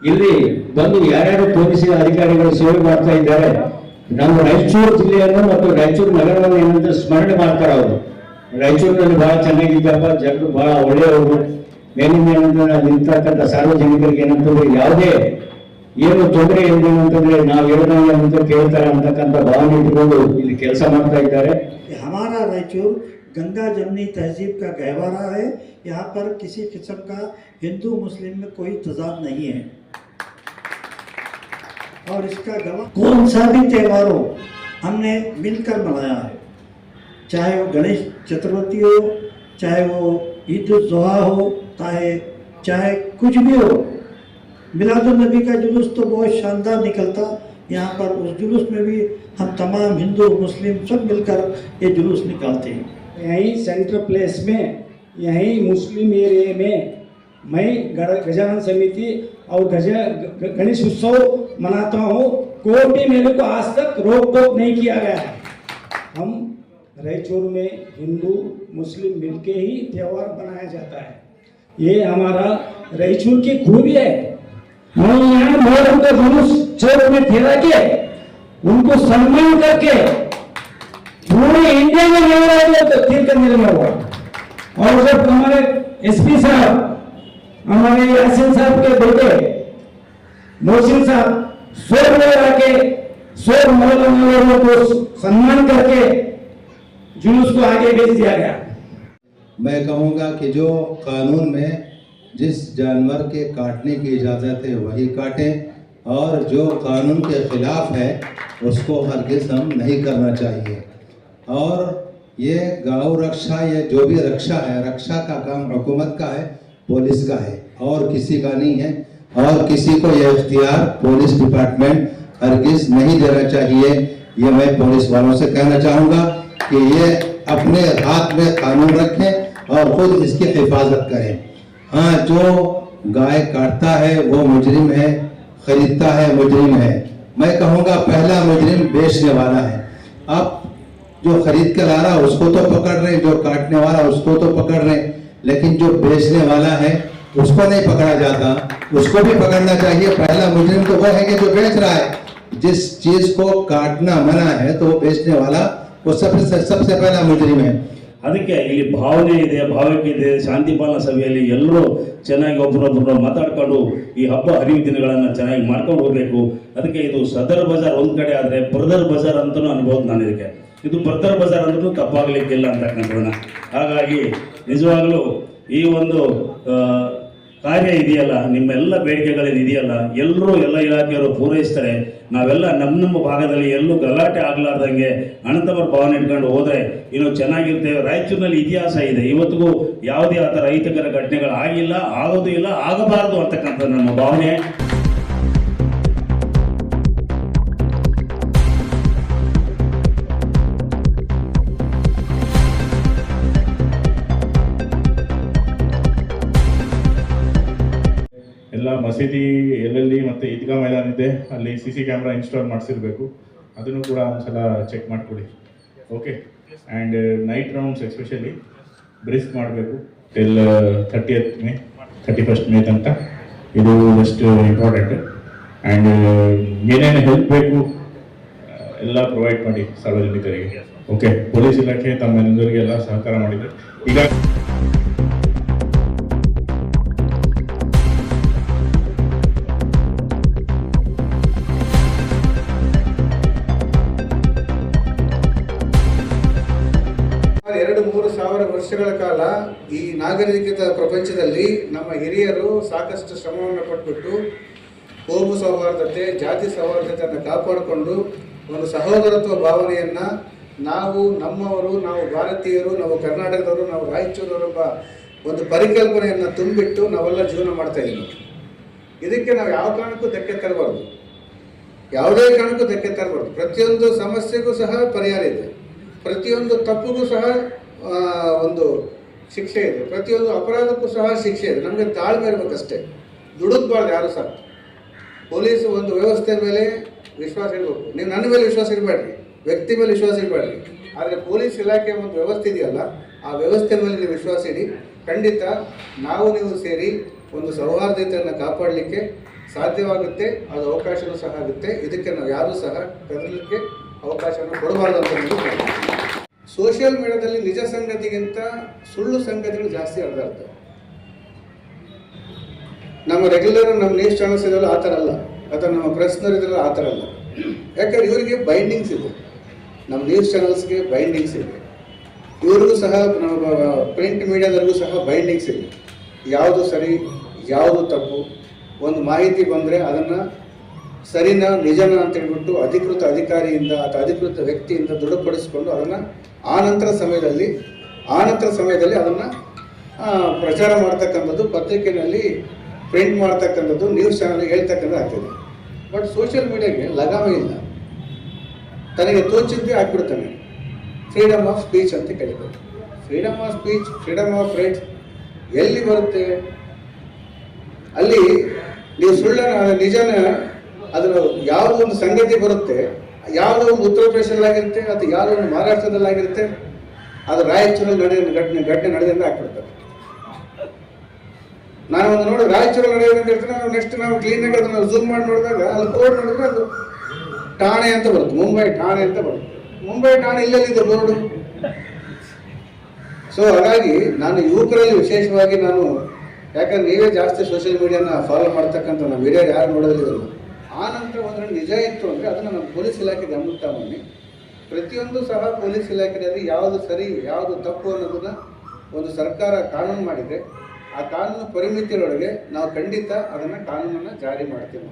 ಇಲ್ಲಿ ಬಂದು ಯಾರ್ಯಾರು ಪೊಲೀಸ್ ಅಧಿಕಾರಿಗಳು ಸೇವೆ ಮಾಡ್ತಾ ಇದ್ದಾರೆ, ನಮ್ಮ ರಾಯಚೂರು ಜಿಲ್ಲೆಯನ್ನು ಮತ್ತು ರಾಯಚೂರು ನಗರವನ್ನು ಏನಂತ ಸ್ಮರಣೆ ಮಾಡ್ತಾರೆ. ಅವರು ರಾಯಚೂರಿನಲ್ಲಿ ಬಹಳ ಚೆನ್ನಾಗಿದ್ದಪ್ಪ, ಜನರು ಬಹಳ ಒಳ್ಳೆಯವರು, ಮೇಲಿಂದ ಏನಂತ ನಿಂತಕ್ಕಂಥ ಸಾರ್ವಜನಿಕರಿಗೆ ಏನಂತಂದ್ರೆ ಯಾವುದೇ ಏನು ತೊಂದರೆ ಏನಂತಂದ್ರೆ ನಾವು ಹೇಳಿದಂಗೆ ಅಂತ ಕೇಳ್ತಾರೆ ಅಂತಕ್ಕಂಥ ಭಾವನೆ ಇಟ್ಕೊಂಡು ಇಲ್ಲಿ ಕೆಲಸ ಮಾಡ್ತಾ ಇದ್ದಾರೆ. हमारा रायचूर गंगा जमनी तहजीब का गहवारा है। यहाँ पर किसी किस्म का हिंदू मुस्लिम में कोई तजाद नहीं है और इसका गवाह कौन सा भी त्यौहार हो हमने मिलकर मनाया है, चाहे वो गणेश चतुर्थी हो, चाहे वो ईद उल जुहा हो, चाहे कुछ भी हो। मिलादुल नबी का जुलूस तो बहुत शानदार निकलता। यहाँ पर उस जुलूस में भी हम तमाम हिंदू मुस्लिम सब मिलकर ये जुलूस निकालते हैं। यहीं सेंट्रल प्लेस में, यहीं मुस्लिम एरिया में मैं गजानन समिति और गणेश उत्सव मनाता हूँ। कोई भी मेरे को आज तक रोक टोक नहीं किया गया है। हम रायचूर में हिंदू मुस्लिम मिलके ही त्यौहार मनाया जाता है। ये हमारा रायचूर की खूबी है। मैं यहाँ मोहर्रम का जुलूस चौक में फेरा के उनको सम्मान करके पूरे इंडिया में मिल रहा है तो तीर करने लगा हुआ। और जब हमारे एसपी साहब, हमारे यासीन साहब के बेटे मोहसिन साहब शोर लगा के शोर मोहल्ला को सम्मान करके जुलूस को आगे भेज दिया गया। मैं कहूँगा कि जो कानून में जिस जानवर के काटने की इजाज़त है वही काटें, और जो कानून के ख़िलाफ़ है उसको हरगिज़ हम नहीं करना चाहिए। और ये गौ रक्षा, ये जो भी रक्षा है, रक्षा का काम हुकूमत का है, पुलिस का है, और किसी का नहीं है। और किसी को ये इख्तियार पुलिस डिपार्टमेंट हरगिज़ नहीं देना चाहिए। ये मैं पुलिस वालों से कहना चाहूँगा कि ये अपने हाथ में कानून रखें और ख़ुद इसकी हिफाजत करें। हाँ, जो गाय काटता है वो मुजरिम है, खरीदता है मुजरिम है। मैं कहूँगा पहला मुजरिम बेचने वाला है। अब जो खरीद कर ला रहा उसको तो पकड़ रहे, जो काटने वाला उसको तो पकड़ रहे, लेकिन जो बेचने वाला है उसको नहीं पकड़ा जाता। उसको भी पकड़ना चाहिए। पहला मुजरिम तो वो है कि जो बेच रहा है। जिस चीज को काटना मना है तो वो बेचने वाला वो सबसे पहला मुजरिम है। ಅದಕ್ಕೆ ಇಲ್ಲಿ ಭಾವನೆ ಇದೆ, ಭಾವೈಕ್ಯ ಇದೆ. ಶಾಂತಿ ಪಾಲನಾ ಸಭೆಯಲ್ಲಿ ಎಲ್ಲರೂ ಚೆನ್ನಾಗಿ ಒಬ್ಬರೊಬ್ಬರು ಮಾತಾಡ್ಕೊಂಡು ಈ ಹಬ್ಬ ಹರಿವು ದಿನಗಳನ್ನು ಚೆನ್ನಾಗಿ ಮಾಡ್ಕೊಂಡು ಹೋಗಬೇಕು. ಅದಕ್ಕೆ ಇದು ಸದರ್ ಬಜಾರ್ ಒಂದು ಕಡೆ ಆದರೆ ಬ್ರದರ್ ಬಜಾರ್ ಅಂತಲೂ ಅನ್ಬೋದು. ನಾನು ಇದಕ್ಕೆ ಇದು ಬ್ರದರ್ ಬಜಾರ್ ಅಂದ್ರೂ ತಪ್ಪಾಗಲಿಕ್ಕಿಲ್ಲ ಅಂತಕ್ಕಂಥದ್ದನ್ನ. ಹಾಗಾಗಿ ನಿಜವಾಗಲೂ ಈ ಒಂದು ಕಾರ್ಯ ಇದೆಯಲ್ಲ, ನಿಮ್ಮೆಲ್ಲ ಬೇಡಿಕೆಗಳೇನಿದೆಯಲ್ಲ ಎಲ್ಲರೂ ಎಲ್ಲ ಇಲಾಖೆಯವರು ಪೂರೈಸ್ತಾರೆ. ನಾವೆಲ್ಲ ನಮ್ಮ ಭಾಗದಲ್ಲಿ ಎಲ್ಲೂ ಗಲಾಟೆ ಆಗ್ಲಾರ್ದಂಗೆ ಅಣ್ಣತಮ್ಮರ ಭಾವನೆ ಇಟ್ಕೊಂಡು ಹೋದರೆ ಇನ್ನೂ ಚೆನ್ನಾಗಿರ್ತೇವೆ. ರಾಯಚೂರಿನಲ್ಲಿ ಇತಿಹಾಸ ಇದೆ, ಇವತ್ತಿಗೂ ಯಾವುದೇ ಆ ಥರ ಅಹಿತಕರ ಘಟನೆಗಳು ಆಗಿಲ್ಲ, ಆಗೋದು ಇಲ್ಲ, ಆಗಬಾರ್ದು ಅಂತಕ್ಕಂಥ ನಮ್ಮ ಭಾವನೆ. ಎಲ್ಲ ಮಸೀದಿ ಎಲ್ಲೆಲ್ಲಿ ಮತ್ತು ಈದ್ಗಾ ಮೈದಾನ ಇದೆ ಅಲ್ಲಿ CC ಕ್ಯಾಮ್ರಾ ಇನ್ಸ್ಟಾಲ್ ಮಾಡಿಸಿರ್ಬೇಕು. ಅದನ್ನು ಕೂಡ ಒಂದ್ಸಲ ಚೆಕ್ ಮಾಡಿಕೊಡಿ. Okay. And night rounds especially brisk ಮಾಡಬೇಕು till 30th May 31st May ತನಕ. ಇದು ಜಸ್ಟ್ ಇಂಪಾರ್ಟೆಂಟ್. ಆ್ಯಂಡ್ ಏನೇನು ಹೆಲ್ಪ್ ಬೇಕು ಎಲ್ಲ ಪ್ರೊವೈಡ್ ಮಾಡಿ ಸಾರ್ವಜನಿಕರಿಗೆ. ಓಕೆ. ಪೊಲೀಸ್ ಇಲಾಖೆ ತಮ್ಮೆಲ್ಲರಿಗೆಲ್ಲ ಸಹಕಾರ ಮಾಡಿದೆ. ಈಗ ವರ್ಷಗಳ ಕಾಲ ಈ ನಾಗರಿಕತೆ ಪ್ರಪಂಚದಲ್ಲಿ ನಮ್ಮ ಹಿರಿಯರು ಸಾಕಷ್ಟು ಶ್ರಮವನ್ನು ಪಟ್ಬಿಟ್ಟು ಕೋಮು ಸೌಹಾರ್ದತೆ, ಜಾತಿ ಸೌಹಾರ್ದತೆಯನ್ನು ಕಾಪಾಡಿಕೊಂಡು ಒಂದು ಸಹೋದರತ್ವ ಭಾವನೆಯನ್ನು ನಾವು ನಮ್ಮವರು, ನಾವು ಭಾರತೀಯರು, ನಾವು ಕರ್ನಾಟಕದವರು, ನಾವು ರಾಯಚೂರವರೆಂಬ ಒಂದು ಪರಿಕಲ್ಪನೆಯನ್ನು ತುಂಬಿಟ್ಟು ನಾವೆಲ್ಲ ಜೀವನ ಮಾಡ್ತಾ ಇದ್ದೀವಿ. ಇದಕ್ಕೆ ನಾವು ಯಾವ ಕಾರಣಕ್ಕೂ ಧಕ್ಕೆ ತರಬಾರ್ದು, ಯಾವುದೇ ಕಾರಣಕ್ಕೂ ಧಕ್ಕೆ ತರಬಾರ್ದು. ಪ್ರತಿಯೊಂದು ಸಮಸ್ಯೆಗೂ ಸಹ ಪರಿಹಾರ ಇದೆ, ಪ್ರತಿಯೊಂದು ತಪ್ಪಿಗೂ ಸಹ ಒಂದು ಶಿಕ್ಷೆ ಇದೆ, ಪ್ರತಿಯೊಂದು ಅಪರಾಧಕ್ಕೂ ಸಹ ಶಿಕ್ಷೆ ಇದೆ. ನಮಗೆ ತಾಳ್ಮೆ ಇರಬೇಕಷ್ಟೇ, ದುಡುಕ್ಬಾರ್ದು ಯಾರು ಸಹ. ಪೊಲೀಸ್ ಒಂದು ವ್ಯವಸ್ಥೆ ಮೇಲೆ ವಿಶ್ವಾಸ ಇರಬೇಕು. ನೀವು ನನ್ನ ಮೇಲೆ ವಿಶ್ವಾಸ ಇರಬೇಡ್ರಿ, ವ್ಯಕ್ತಿ ಮೇಲೆ ವಿಶ್ವಾಸ ಇರಬೇಡ್ರಿ. ಆದರೆ ಪೊಲೀಸ್ ಇಲಾಖೆ ಒಂದು ವ್ಯವಸ್ಥೆ ಇದೆಯಲ್ಲ, ಆ ವ್ಯವಸ್ಥೆ ಮೇಲೆ ನೀವು ವಿಶ್ವಾಸ ಇಡಿ. ಖಂಡಿತ ನಾವು ನೀವು ಸೇರಿ ಒಂದು ಸೌಹಾರ್ದತೆಯನ್ನು ಕಾಪಾಡಲಿಕ್ಕೆ ಸಾಧ್ಯವಾಗುತ್ತೆ, ಅದು ಅವಕಾಶವೂ ಸಹ ಆಗುತ್ತೆ. ಇದಕ್ಕೆ ನಾವು ಯಾರೂ ಸಹ ಕದಲಿಕ್ಕೆ ಅವಕಾಶವನ್ನು ಕೊಡಬಾರ್ದು ಅಂತ ಹೇಳಿ. ಸೋಷಿಯಲ್ ಮೀಡಿಯಾದಲ್ಲಿ ನಿಜ ಸಂಗತಿಗಿಂತ ಸುಳ್ಳು ಸಂಗತಿಗಳು ಜಾಸ್ತಿ ಹರಿದಾಡ್ತವೆ. ನಮ್ಮ ರೆಗ್ಯುಲರ್ ನಮ್ಮ ನ್ಯೂಸ್ ಚಾನಲ್ಸ್ ಇದೆಲ್ಲ ಆ ಥರ ಅಲ್ಲ, ಅಥವಾ ನಮ್ಮ ಪ್ರೆಸ್ನರ್ ಇದೆಲ್ಲ ಆ ಥರ ಅಲ್ಲ. ಯಾಕಂದ್ರೆ ಇವರಿಗೆ ಬೈಂಡಿಂಗ್ಸ್ ಇದೆ, ನಮ್ಮ ನ್ಯೂಸ್ ಚಾನಲ್ಸ್ಗೆ ಬೈಂಡಿಂಗ್ಸ್ ಇದೆ, ಇವರಿಗೂ ಸಹ ನಮ್ಮ ಪ್ರಿಂಟ್ ಮೀಡಿಯಾದವ್ರಿಗೂ ಸಹ ಬೈಂಡಿಂಗ್ಸ್ ಇದೆ. ಯಾವುದು ಸರಿ ಯಾವುದು ತಪ್ಪು, ಒಂದು ಮಾಹಿತಿ ಬಂದರೆ ಅದನ್ನು ಸರಿನಾ ನಿಜನಾ ಅಂತ ಹೇಳ್ಬಿಟ್ಟು ಅಧಿಕೃತ ಅಧಿಕಾರಿಯಿಂದ ಅಥವಾ ಅಧಿಕೃತ ವ್ಯಕ್ತಿಯಿಂದ ದೃಢಪಡಿಸಿಕೊಂಡು ಅದನ್ನು ಆನಂತರ ಸಮಯದಲ್ಲಿ ಅದನ್ನು ಪ್ರಚಾರ ಮಾಡ್ತಕ್ಕಂಥದ್ದು, ಪತ್ರಿಕೆಯಲ್ಲಿ ಪ್ರಿಂಟ್ ಮಾಡ್ತಕ್ಕಂಥದ್ದು, ನ್ಯೂಸ್ ಚಾನಲ್ ಹೇಳ್ತಕ್ಕಂಥದ್ದು ಆಗ್ತದೆ. ಬಟ್ ಸೋಷಿಯಲ್ ಮೀಡಿಯಾಗೆ ಲಗಾಮೇ ಇಲ್ಲ, ತನಗೆ ತೋಚಿದ್ದೇ ಆಗ್ಬಿಡ್ತಾನೆ. ಫ್ರೀಡಮ್ ಆಫ್ ಸ್ಪೀಚ್ ಅಂತ ಕರೀತಾರೆ. Freedom of speech, freedom of rights ಎಲ್ಲಿ ಬರುತ್ತೆ? ಅಲ್ಲಿ ನೀವು ಸುಳ್ಳನ ನಿಜನ ಅದರ ಯಾವುದೋ ಒಂದು ಸಂಗತಿ ಬರುತ್ತೆ, ಯಾವುದೋ ಒಂದು ಉತ್ತರ ಪ್ರದೇಶದಲ್ಲಾಗಿರುತ್ತೆ ಅಥವಾ ಯಾವುದೋ ಒಂದು ಮಹಾರಾಷ್ಟ್ರದಲ್ಲಾಗಿರುತ್ತೆ, ಅದು ರಾಯಚೂರಲ್ಲಿ ಘಟನೆ ನಡೆದಿಂದ ಹಾಕ್ಬಿಡ್ತಾರೆ. ನಾನು ಒಂದು ನೋಡಿ ರಾಯಚೂರಲ್ಲಿ ನಡೆಯೋದು ಅಂತ ಹೇಳ್ತೀನಿ, ನಾವು ನೆಕ್ಸ್ಟ್ ನಾವು ಕ್ಲೀನಾಗಿ ಅದನ್ನು ಝೂಮ್ ಮಾಡಿ ನೋಡಿದಾಗ ಅಲ್ಲಿ ಬೋರ್ಡ್ ನೋಡಿದ್ರೆ ಅದು ಠಾಣೆ ಅಂತ ಬರುತ್ತೆ, ಮುಂಬೈ ಠಾಣೆ ಅಂತ ಬರುತ್ತೆ. ಮುಂಬೈ ಠಾಣೆ ಇಲ್ಲೆಲ್ಲಿದೆ ಬೋರ್ಡು? ಸೊ ಹಾಗಾಗಿ ನಾನು ಯುವಕರಲ್ಲಿ ವಿಶೇಷವಾಗಿ ನಾನು, ಯಾಕಂದ್ರೆ ನೀವೇ ಜಾಸ್ತಿ ಸೋಷಿಯಲ್ ಮೀಡಿಯಾನ ಫಾಲೋ ಮಾಡ್ತಕ್ಕಂಥ ನಮ್ಮ ಹಿರಿಯರು ಯಾರು ನೋಡೋದಿಲ್ಲ. ಆ ನಂತರ ಒಂದರಲ್ಲಿ ನಿಜ ಇತ್ತು ಅಂದರೆ ಅದನ್ನು ನಮ್ಮ ಪೊಲೀಸ್ ಇಲಾಖೆ ಗಮನಿಸ್ತಾ ಬನ್ನಿ. ಪ್ರತಿಯೊಂದು ಸಹ ಪೊಲೀಸ್ ಇಲಾಖೆಯಲ್ಲಿ ಯಾವುದು ಸರಿ ಯಾವುದು ತಪ್ಪು ಅನ್ನೋದನ್ನ ಒಂದು ಸರ್ಕಾರ ಕಾನೂನು ಮಾಡಿದೆ. ಆ ಕಾನೂನು ಪರಿಮಿತಿಯೊಳಗೆ ನಾವು ಖಂಡಿತ ಅದನ್ನು ಕಾನೂನನ್ನು ಜಾರಿ ಮಾಡ್ತೀವಿ.